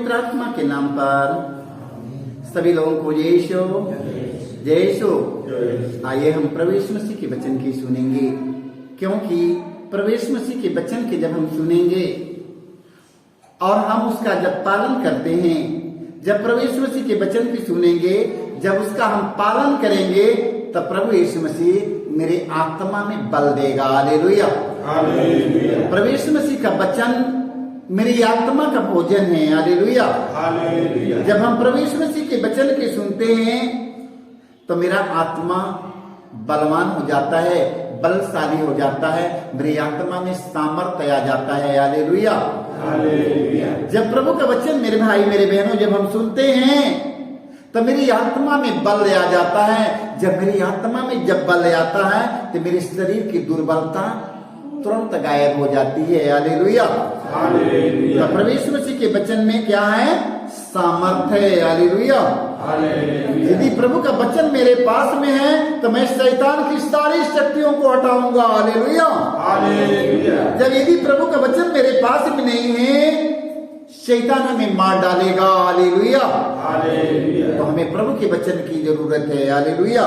पवित्र आत्मा के नाम पर सभी लोगों को यीशु यीशु। आइए हम प्रभु यीशु मसीह के वचन की सुनेंगे, क्योंकि प्रभु यीशु मसीह के वचन के जब हम सुनेंगे और हम उसका जब पालन करते हैं, जब प्रभु यीशु मसीह के वचन की सुनेंगे, जब उसका हम पालन करेंगे, तब प्रभु यीशु मसीह मेरे आत्मा में बल देगा। हालेलुया। प्रभु यीशु मसीह का वचन मेरी आत्मा का भोजन है। हालेलुया। जब हम प्रभु यीशु मसीह के वचन के सुनते हैं तो मेरा आत्मा बलवान हो जाता है, बलशाली हो जाता है, मेरी आत्मा में सामर्थ्य आ जाता है। हालेलुया। जब प्रभु का वचन मेरे भाई मेरे बहनों जब हम सुनते हैं तो मेरी आत्मा में बल आ जाता है। जब मेरी आत्मा में जब बल आता है तो मेरे शरीर की दुर्बलता तुरंत गायब हो जाती है। हालेलुया। तो प्रभु यीशु मसीह के वचन में क्या है? सामर्थ्य है। हालेलुया। यदि प्रभु का वचन मेरे पास में है तो मैं शैतान की सारी शक्तियों को हटाऊंगा। हालेलुया। जब यदि प्रभु का वचन मेरे पास में नहीं है, शैतान हमें मार डालेगा। हालेलुया। तो हमें प्रभु के वचन की जरूरत है। हालेलुया।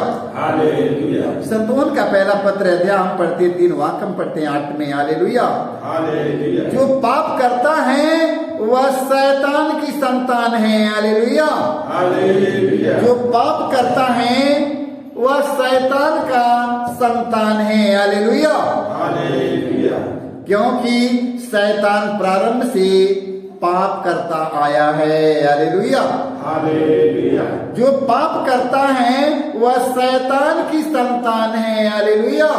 संतोन का पहला पत्र अध्याय हम पढ़ते 3 वाक्य हम पढ़ते हैं 8 में। हालेलुया। जो पाप करता है वह शैतान की संतान है। हालेलुया। जो पाप करता है वह शैतान का संतान है। हालेलुया। क्योंकि शैतान प्रारंभ से पाप करता आया है। हालेलुया। जो पाप करता है वह शैतान की संतान है। हालेलुया।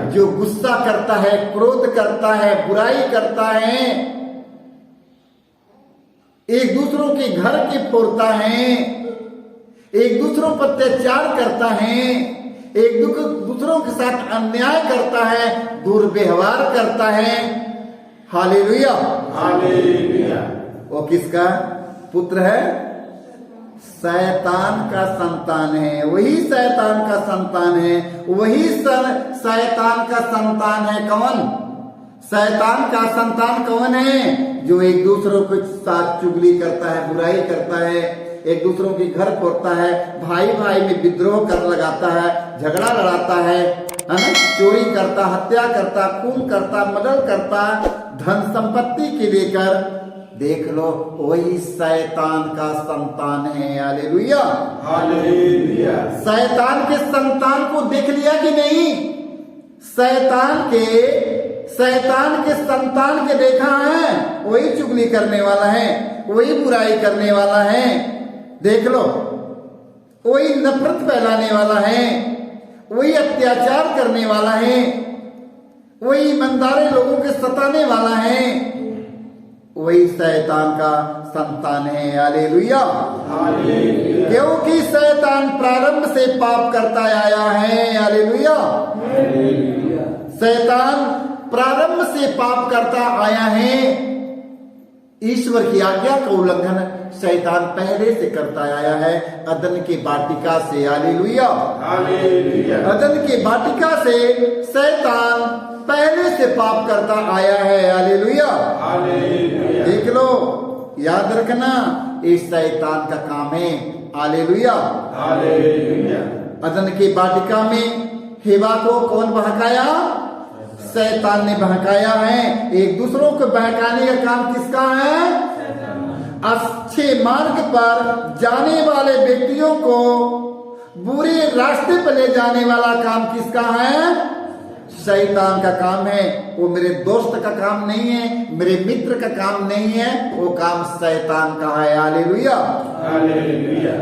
जो गुस्सा करता है, क्रोध करता है, बुराई करता है, एक दूसरों के घर के फोड़ता है, एक दूसरों पर अत्याचार करता है, एक दूसरों के साथ अन्याय करता है, दुर्व्यवहार करता है। हालेलुया। वो किसका पुत्र है? शैतान का संतान है। वही शैतान का संतान है। वही शैतान का संतान है। कौन? शैतान का संतान कौन है? जो एक दूसरों के साथ चुगली करता है, बुराई करता है, एक दूसरों के घर फोड़ता है, भाई भाई में विद्रोह कर लगाता है, झगड़ा लड़ाता है ना, चोरी करता, हत्या करता, खून करता, मर्डर करता, धन संपत्ति के लेकर, देख लो वही शैतान का संतान है। हालेलुया। शैतान के संतान को देख लिया कि नहीं? शैतान के संतान के देखा है? वही चुगली करने वाला है, वही बुराई करने वाला है। देख लो, वही नफरत फैलाने वाला है, वही अत्याचार करने वाला है, वही ईमानदार लोगों के सताने वाला है, वही शैतान का संतान है। हालेलुया। क्योंकि शैतान प्रारंभ से पाप करता आया है। हालेलुया। शैतान प्रारंभ से पाप करता आया है। ईश्वर की आज्ञा का उल्लंघन शैतान पहले से करता आया है, अदन की वाटिका से। हालेलुया। अदन की वाटिका से शैतान पहले से पाप करता आया है। हालेलुया। देख लो, याद रखना, ये शैतान का काम है। हालेलुया। अदन की वाटिका में हेवा को कौन बहकाया? शैतान ने बहकाया है। एक दूसरों को बहकाने का काम किसका है? अच्छे मार्ग पर जाने वाले व्यक्तियों को बुरे रास्ते पर ले जाने वाला काम किसका है? शैतान का काम है। वो मेरे दोस्त का काम नहीं है, मेरे मित्र का काम नहीं है, वो काम शैतान का है। हालेलुया।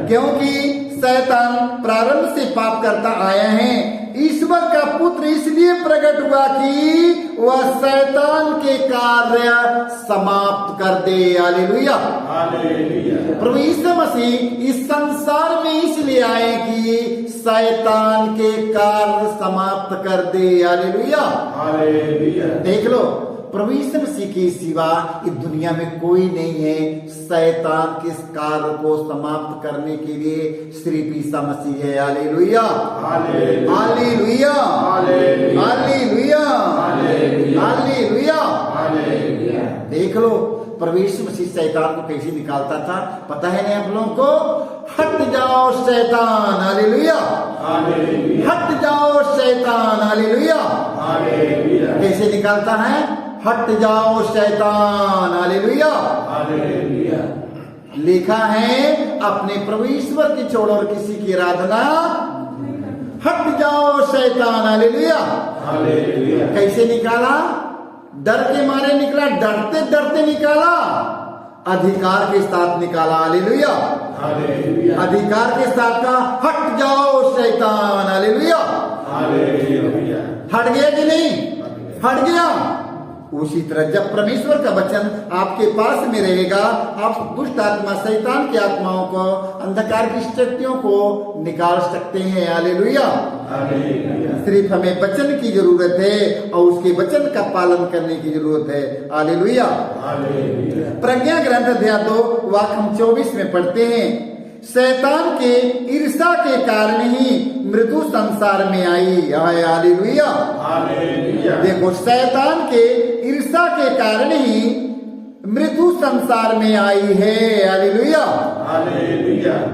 क्योंकि शैतान प्रारंभ से पाप करता आया है। ईश्वर का पुत्र इसलिए प्रकट हुआ कि वह शैतान के कार्य समाप्त कर दे। हालेलुया। प्रभु यीशु मसीह इस संसार में इसलिए आए कि शैतान के कार्य समाप्त कर दे। हालेलुया। देख लो, प्रभु यीशु मसीह के सिवा इस दुनिया में कोई नहीं है। शैतान के कार्य को समाप्त करने के लिए सिर्फ ईसा मसीह है। हालेलुया। हालेलुया। हालेलुया। हालेलुया। देख लो, प्रभु यीशु मसीह शैतान को कैसे निकालता था पता है ना आप लोगों को? हट जाओ शैतान, हालेलुया, हट जाओ शैतान, हालेलुया। कैसे निकालता है? हट जाओ शैतान, हालेलुया। लिखा है अपने प्रभु ईश्वर की छोड़ो और किसी की आराधना, हट जाओ शैतान, हालेलुया। कैसे निकाला? डर के मारे निकला, डरते डरते निकाला, अधिकार के साथ निकाला, हालेलुया। अधिकार के साथ का हट जाओ शैतान, हालेलुया। हट गया कि नहीं? हट गया। उसी तरह जब परमेश्वर का वचन आपके पास में रहेगा, आप दुष्ट आत्मा शैतान की आत्माओं को, अंधकार की शक्तियों को निकाल सकते हैं, हालेलुया। सिर्फ हमें वचन की जरूरत है और उसके वचन का पालन करने की जरूरत है, हालेलुया। प्रज्ञा ग्रंथ अध्याय 2 वाक्य हम 24 में पढ़ते हैं, शैतान के ईर्ष्या के कारण ही मृत्यु संसार में आई, हालेलुया। देखो, शैतान के ईर्ष्या के कारण ही मृत्यु संसार में आई है, हालेलुया।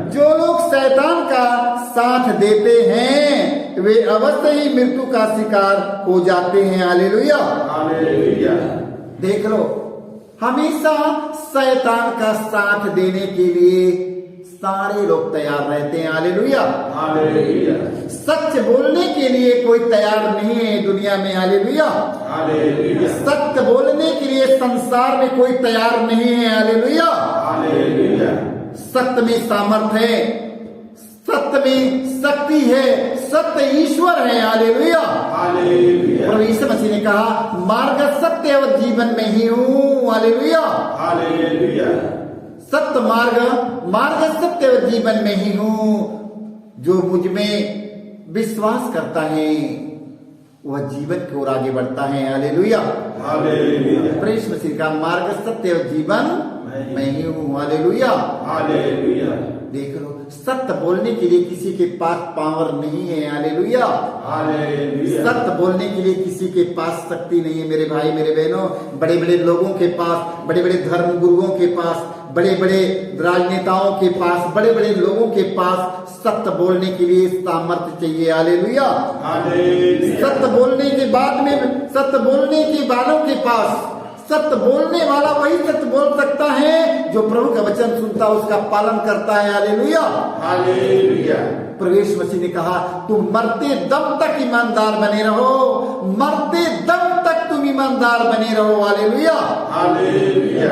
जो लोग शैतान का साथ देते हैं वे अवश्य ही मृत्यु का शिकार हो जाते हैं, हालेलुया। देख लो, हमेशा शैतान का साथ देने के लिए सारे लोग तैयार रहते हैं, हालेलुया। सच बोलने के लिए कोई तैयार नहीं है दुनिया में, हालेलुया। सत्य बोलने के लिए संसार में कोई तैयार नहीं है, हालेलुया। सत्य में सामर्थ्य है, सत्य में शक्ति है, सत्य ईश्वर है, हालेलुया। प्रभु यीशु मसीह ने कहा, मार्ग सत्य और जीवन में ही हूँ, हालेलुया। सत्य मार्ग सत्य और जीवन में ही हूँ। जो मुझ में विश्वास करता है वह जीवन की ओर आगे बढ़ता है, हालेलुया। प्रभु यीशु मसीह का मार्ग सत्य और जीवन मैं ही हूँ, हालेलुया। देख लो, सत्य बोलने के लिए किसी के पास पावर नहीं है, हालेलुया। सत्य बोलने के लिए किसी के पास शक्ति नहीं है, मेरे भाई मेरे बहनों। बड़े बड़े लोगों के पास, बड़े बड़े धर्म गुरुओं के पास, बड़े बड़े राजनेताओं के पास, बड़े बड़े लोगों के पास सत्य बोलने के लिए सामर्थ्य चाहिए, हालेलुया। सत्य बोलने के बाद में, सत्य बोलने के वालों के पास, सत्य बोलने वाला वही सत्य बोल सकता है जो प्रभु का वचन सुनता उसका पालन करता है, हालेलुया। प्रभु यीशु मसीह ने कहा, तुम मरते दम तक ईमानदार बने रहो, मरते दम तक तुम ईमानदार बने रहो, हालेलुया।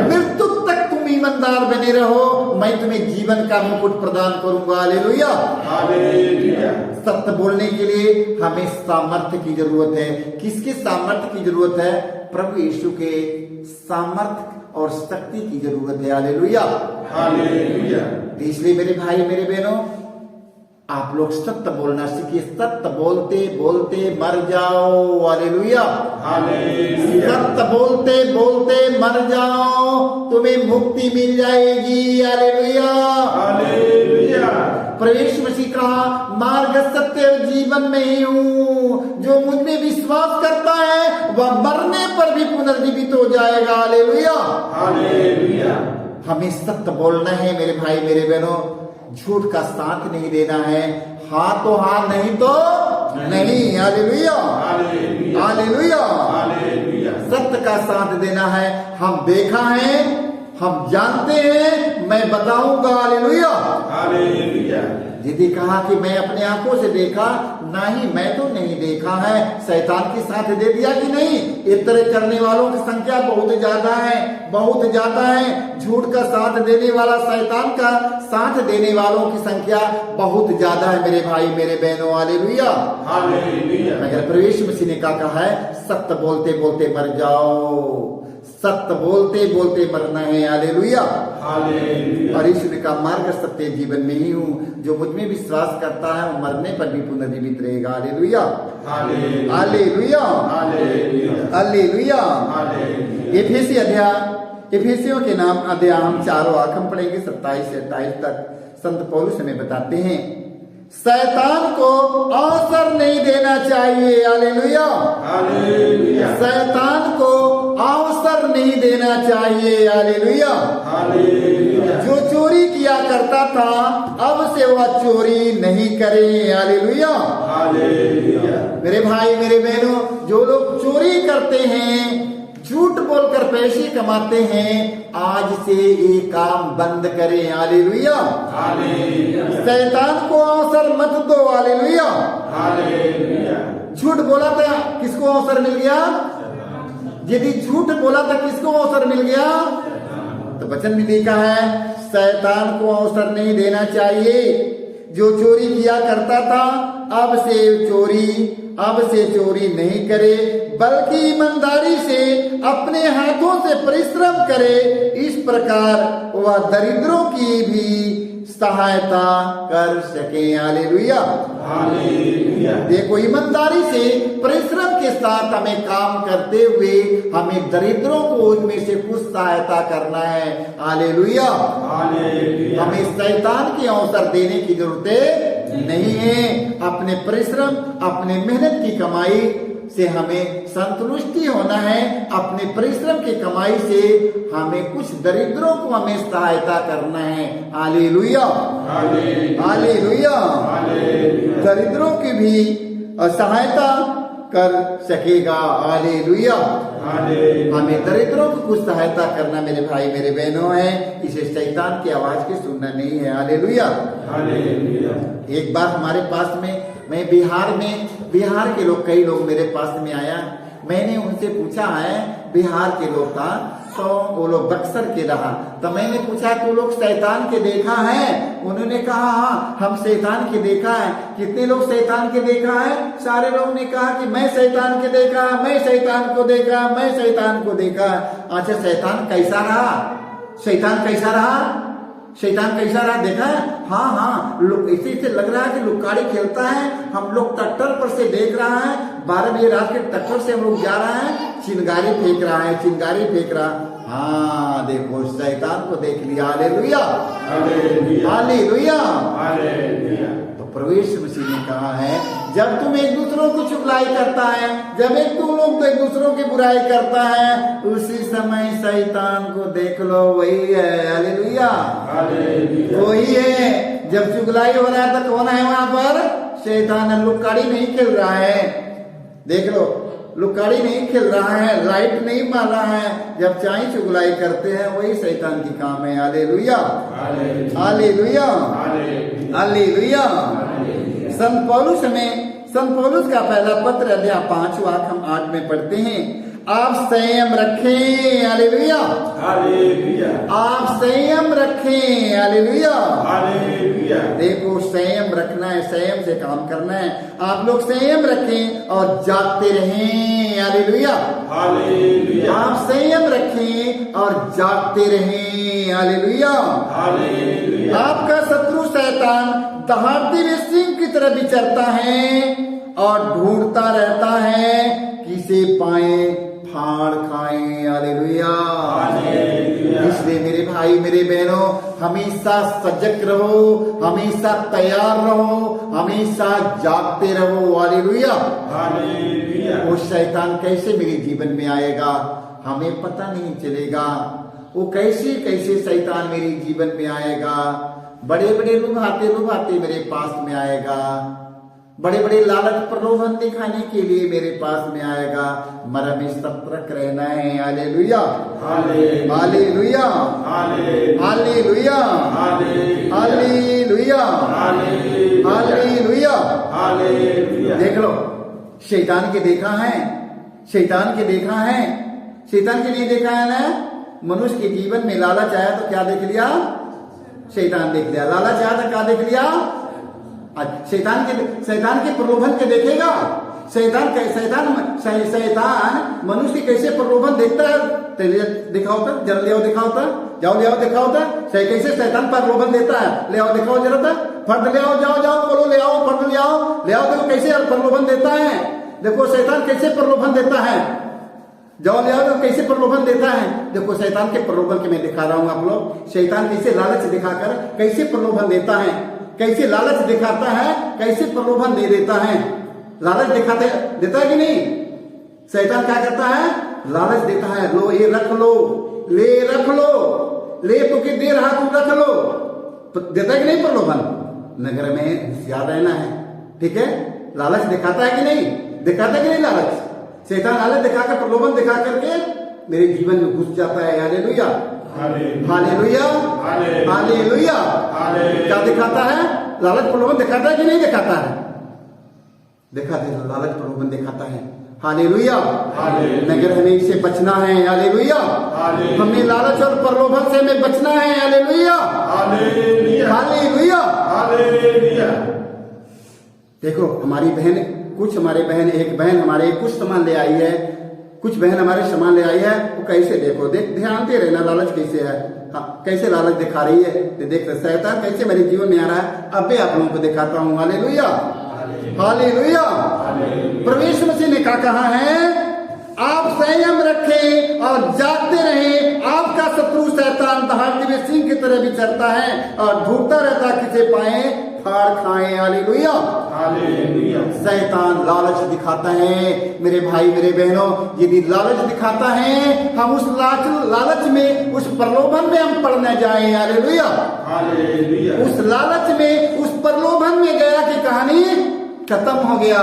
मृत्यु तक तुम ईमानदार बने रहो, मैं तुम्हें जीवन का मुकुट प्रदान करूंगा, हालेलुया। सत्य बोलने के लिए हमें सामर्थ्य की जरूरत है। किसके सामर्थ्य की जरूरत है? प्रभु यीशु के सामर्थ्य और शक्ति की जरूरत है, हालेलुया। इसलिए मेरे भाई मेरे बहनों, आप लोग सत्य बोलना सीखिए। सत्य बोलते बोलते मर जाओ, हालेलुया। सत्य बोलते बोलते मर जाओ, तुम्हें मुक्ति मिल जाएगी, हालेलुया। प्रभु यीशु मसीह कहा, मार्ग सत्य और जीवन में ही हूँ, जो मुझ में विश्वास करता है वह मरने पर भी पुनर्जीवित हो जाएगा, हालेलुया। हमें सत्य बोलना है मेरे भाई मेरे बहनों, झूठ का साथ नहीं देना है। हाँ तो हाँ, नहीं तो नहीं, हालेलुया। हालेलुया। सत्य का साथ देना है। हम देखा है, हम जानते हैं, मैं बताऊंगा, हालेलुया। यदि कहा कि मैं अपने आंखों से देखा, नहीं, मैं तो नहीं देखा है, शैतान के साथ दे दिया कि नहीं। इस तरह करने वालों की संख्या बहुत ज्यादा है, बहुत ज्यादा है। झूठ का साथ देने वाला, शैतान का साथ देने वालों की संख्या बहुत ज्यादा है मेरे भाई मेरे बहनों, हालेलुया। मगर प्रभु यीशु मसीह ने क्या कहा है? सत्य बोलते बोलते मर जाओ, सत्य बोलते बोलते मरना है, हालेलुया। और ईश्वर का मार्ग सत्य जीवन में ही हूँ, जो मुझ में विश्वास करता है वो मरने पर भी पुनर्जीवित रहेगा, हालेलुया। हालेलुया। हालेलुया। एफेसी अध्याय, एफेसियों के नाम अध्याय हम 4 वाक्य पढ़ेंगे 27 से 28 तक। संत पौलुस हमें बताते हैं, शैतान को अवसर नहीं देना चाहिए। हालेलुया, हालेलुया, शैतान को अवसर नहीं देना चाहिए। हालेलुया, हालेलुया, जो चोरी किया करता था अब से वह चोरी नहीं करे। हालेलुया, हालेलुया, मेरे भाई मेरे बहनों, जो लोग चोरी करते हैं, झूठ बोलकर पैसे कमाते हैं, आज से ये काम बंद करें। हालेलुया, हालेलुया, शैतान को अवसर मत दो। हालेलुया, हालेलुया, झूठ बोला था किसको अवसर मिल गया? यदि झूठ बोला था किसको अवसर मिल गया? तो वचन में लिखा है शैतान को अवसर नहीं देना चाहिए। जो चोरी किया करता था अब से चोरी नहीं करे, बल्कि ईमानदारी से अपने हाथों से परिश्रम करे। इस प्रकार वह दरिद्रों की भी सहायता कर सके। हालेलुया, हालेलुया, देखो ईमानदारी से परिश्रम के साथ हमें काम करते हुए हमें दरिद्रों को उनमें से कुछ सहायता करना है। हालेलुया, हालेलुया, हमें शैतान के अवसर देने की जरूरत नहीं है। अपने परिश्रम, अपने मेहनत की कमाई से हमें संतुष्टि होना है। अपने परिश्रम की कमाई से हमें कुछ दरिद्रों को हमें सहायता करना है। हालेलुया, हालेलुया, दरिद्रों की भी सहायता कर सकेगा। हालेलुया, हमें दरिद्रों को कुछ सहायता करना मेरे भाई मेरे बहनों है। इसे शैतान की आवाज की सुनना नहीं है। हालेलुया, एक बार हमारे पास में, मैं बिहार के लोग, कई लोग मेरे पास में आया, मैंने उनसे पूछा है, बिहार के लोग था तो वो लोग बक्सर के रहा, तो मैंने पूछा तू लोग शैतान के देखा है? उन्होंने कहा हाँ हम शैतान के देखा है। कितने लोग शैतान के देखा है? सारे लोगों ने कहा कि मैं शैतान के देखा, मैं शैतान को देखा, मैं शैतान को देखा। अच्छा शैतान कैसा रहा? शैतान कैसा रहा? शैतान कैसा रहा देखा है? हाँ हाँ, लोग ऐसे लग रहा है कि लुक्काड़ी खेलता है। हम लोग ट्रैक्टर पर से देख रहा है, 12 बजे रात के ट्रैक्टर से हम लोग जा रहा है, चिंगारी फेंक रहा है, चिंगारी फेंक रहा। हाँ देखो शैतान को देख लिया। हालेलुया, हालेलुया, तो प्रवेश मसीह ने कहा है जब तुम एक दूसरों को चुगलाई करता है, जब तुम लोग तो एक दूसरों की बुराई करता है, उसी समय शैतान को देख लो, वही है। हालेलुया, वही है। जब चुगलाई हो रहा है तो कौन है वहां पर? शैतान है। लुक्काड़ी नहीं खेल रहा है, देख लो, लुक्काड़ी नहीं खेल रहा है, लाइट नहीं मार रहा है। जब चाहे चुगलाई करते हैं वही शैतान की काम है। Hallelujah, hallelujah, hallelujah. संत पौलुस का पहला पत्र अध्याय 5 वाक्य हम 8 में पढ़ते हैं, आप संयम रखें। हालेलुया, आप संयम रखें। हालेलुया, देखो संयम रखना है, संयम से काम करना है। आप लोग संयम रखें और जागते रहें। हालेलुया, आप संयम रखें और जागते रहें। हालेलुया, आपका शत्रु शैतान दहाड़ते हुए सिंह की तरह विचरता है और ढूंढता रहता है किसे पाए फाड़ खाएं। हालेलुया, इसलिए मेरे भाई मेरे बहनों हमेशा सजग रहो, हमेशा तैयार रहो, हमेशा जागते रहो। हालेलुया, वो शैतान कैसे मेरे जीवन में आएगा हमें पता नहीं चलेगा। वो कैसे कैसे शैतान मेरे जीवन में आएगा। बड़े बड़े लुभाते मेरे पास में आएगा, बड़े बड़े लालच प्रलोभन दिखाने के लिए मेरे पास में आएगा। मरा में सतर्क रहना है। Hallelujah, hallelujah, hallelujah, hallelujah, hallelujah. देख लो शैतान के देखा है, शैतान के देखा है, शैतान के नहीं देखा है ना। मनुष्य के जीवन में लालच आया तो क्या देख लिया? शैतान देख लिया। लालच आया तो क्या देख लिया? शैतान के प्रलोभन के देखेगा। शैतान मनुष्य कैसे प्रलोभन देखता है? दिखाओ तो, जरा ले आओ दिखाओ तो, जाओ ले आओ दिखाओ तो, कैसे शैतान प्रलोभन देता है? ले आओ दिखाओ जरा तो, फर्द ले आओ, जाओ बोलो ले आओ, फर्द ले आओ, देखो कैसे प्रलोभन देता है। देखो शैतान कैसे प्रलोभन देता है, जाओ ले आओ, कैसे प्रलोभन देता है। देखो शैतान के प्रलोभन के मैं दिखा रहा हूं आप लोग, शैतान कैसे लालच दिखाकर कैसे प्रलोभन देता है। कैसे लालच दिखाता है, कैसे प्रलोभन दे देता है। लालच दिखाते देता है कि नहीं? शैतान क्या करता है? लालच देता है, लो ये रख लो, ले रख लो, ले तो कि दे रहा तू रख लो। देता है कि नहीं प्रलोभन? नगर में होशियार रहना है, ठीक है। लालच दिखाता है कि नहीं? दिखाता है कि नहीं लालच? शैतान लालच दिखाकर, प्रलोभन दिखा करके मेरे जीवन में घुस जाता है। Hallelujah, hallelujah, hallelujah. क्या दिखाता है? लालच प्रलोभन दिखाता है कि नहीं दिखाता है? दिखाते हैं, लालच प्रलोभन दिखाता है। हालेलुया, नगर हमें इससे बचना है। हालेलुया, हमें लालच और प्रलोभन से हमें बचना है। Hallelujah, hallelujah. देखो हमारी बहन, कुछ हमारे बहन, एक बहन हमारे कुछ सामान ले आई है, कुछ बहन हमारे सामान ले आई है। वो कैसे देखो, ध्यान दे रहना लालच कैसे है। हाँ, कैसे लालच दिखा रही है, देख शैतान कैसे मेरे जीवन में आ रहा है। अब भी आप लोगों को दिखाता हूँ। Hallelujah, hallelujah. प्रभु यीशु मसीह ने क्या कहा है? आप संयम रखें और जागते रहें। आपका शत्रु शैतान दहाड़ते हुए सिंह की तरह विचरता है और ढूंढता रहता किसे पाए फाड़ खाएं। Hallelujah, hallelujah. शैतान लालच दिखाता है मेरे भाई मेरे बहनों। यदि लालच दिखाता है, हम उस लालच में, उस प्रलोभन में हम पड़ न जाएं। Hallelujah, hallelujah. उस लालच में, उस प्रलोभन में गया कि कहानी खत्म हो गया।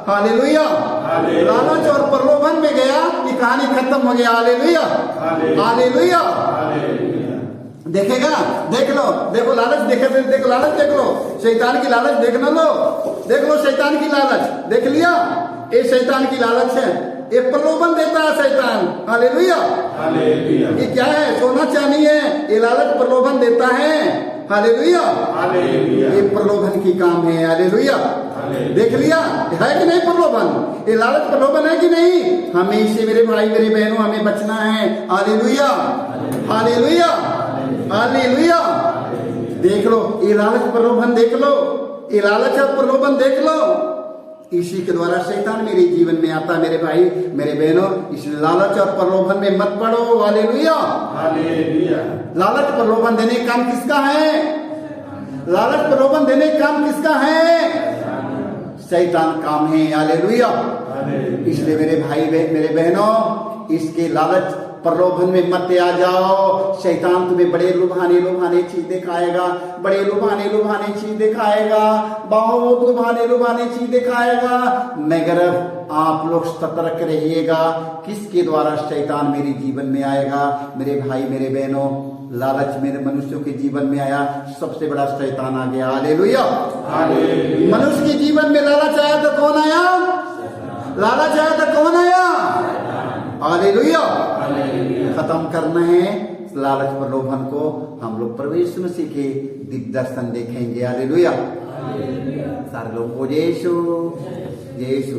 हालेलुया, लालच और प्रलोभन में गया कि कहानी खत्म हो गया। Hallelujah, hallelujah. देखेगा, देख लो, देखो लालच, देखो लालच, देख लो शैतान की लालच, देखना लो, देख लो शैतान की लालच, देख लिया? ये शैतान की लालच है, ये प्रलोभन देता है शैतान। Hallelujah, hallelujah. ये क्या है? सोना चांदी है, ये लालच प्रलोभन देता है। Hallelujah, hallelujah. ये प्रलोभन की काम है। हालेलुया, देख लिया? है कि नहीं प्रलोभन? ये लालच प्रलोभन है कि नहीं? हमें इससे मेरे भाई मेरे बहनों हमें बचना है। Hallelujah, hallelujah, hallelujah. देख लो ये लालच प्रलोभन, देख लो ये लालच और प्रलोभन देख लो। इसी के द्वारा शैतान मेरे जीवन में आता है। मेरे भाई मेरे बहनों, इस लालच और प्रलोभन में मत पड़ो। Hallelujah, hallelujah. लालच प्रलोभन देने का काम किसका है? लालच प्रलोभन देने का काम किसका है? शैतान काम है। हालेलुया, इसलिए मेरे भाई मेरे बहनों, इसके लालच प्रलोभन में मत आ जाओ। शैतान तुम्हें बड़े लुभाने लुभाने चीज दिखाएगा, बड़े लुभाने लुभाने चीज दिखाएगा, बहुत लुभाने लुभाने चीज दिखाएगा। मगर आप लोग सतर्क रहिएगा, किसके द्वारा शैतान मेरे जीवन में आएगा। मेरे भाई मेरे बहनों, लालच मेरे मनुष्यों के जीवन में आया, सबसे बड़ा शैतान आ गया। हालेलुया, मनुष्य के जीवन में लालच आया तो कौन आया? लालच आया तो कौन आया? हालेलुया। खत्म करना है लालच प्रलोभन को। हम लोग प्रभु यीशु मसीह के दिव्य दर्शन देखेंगे। हालेलुया, सारे लोगों को जय यीशु, जय यीशु।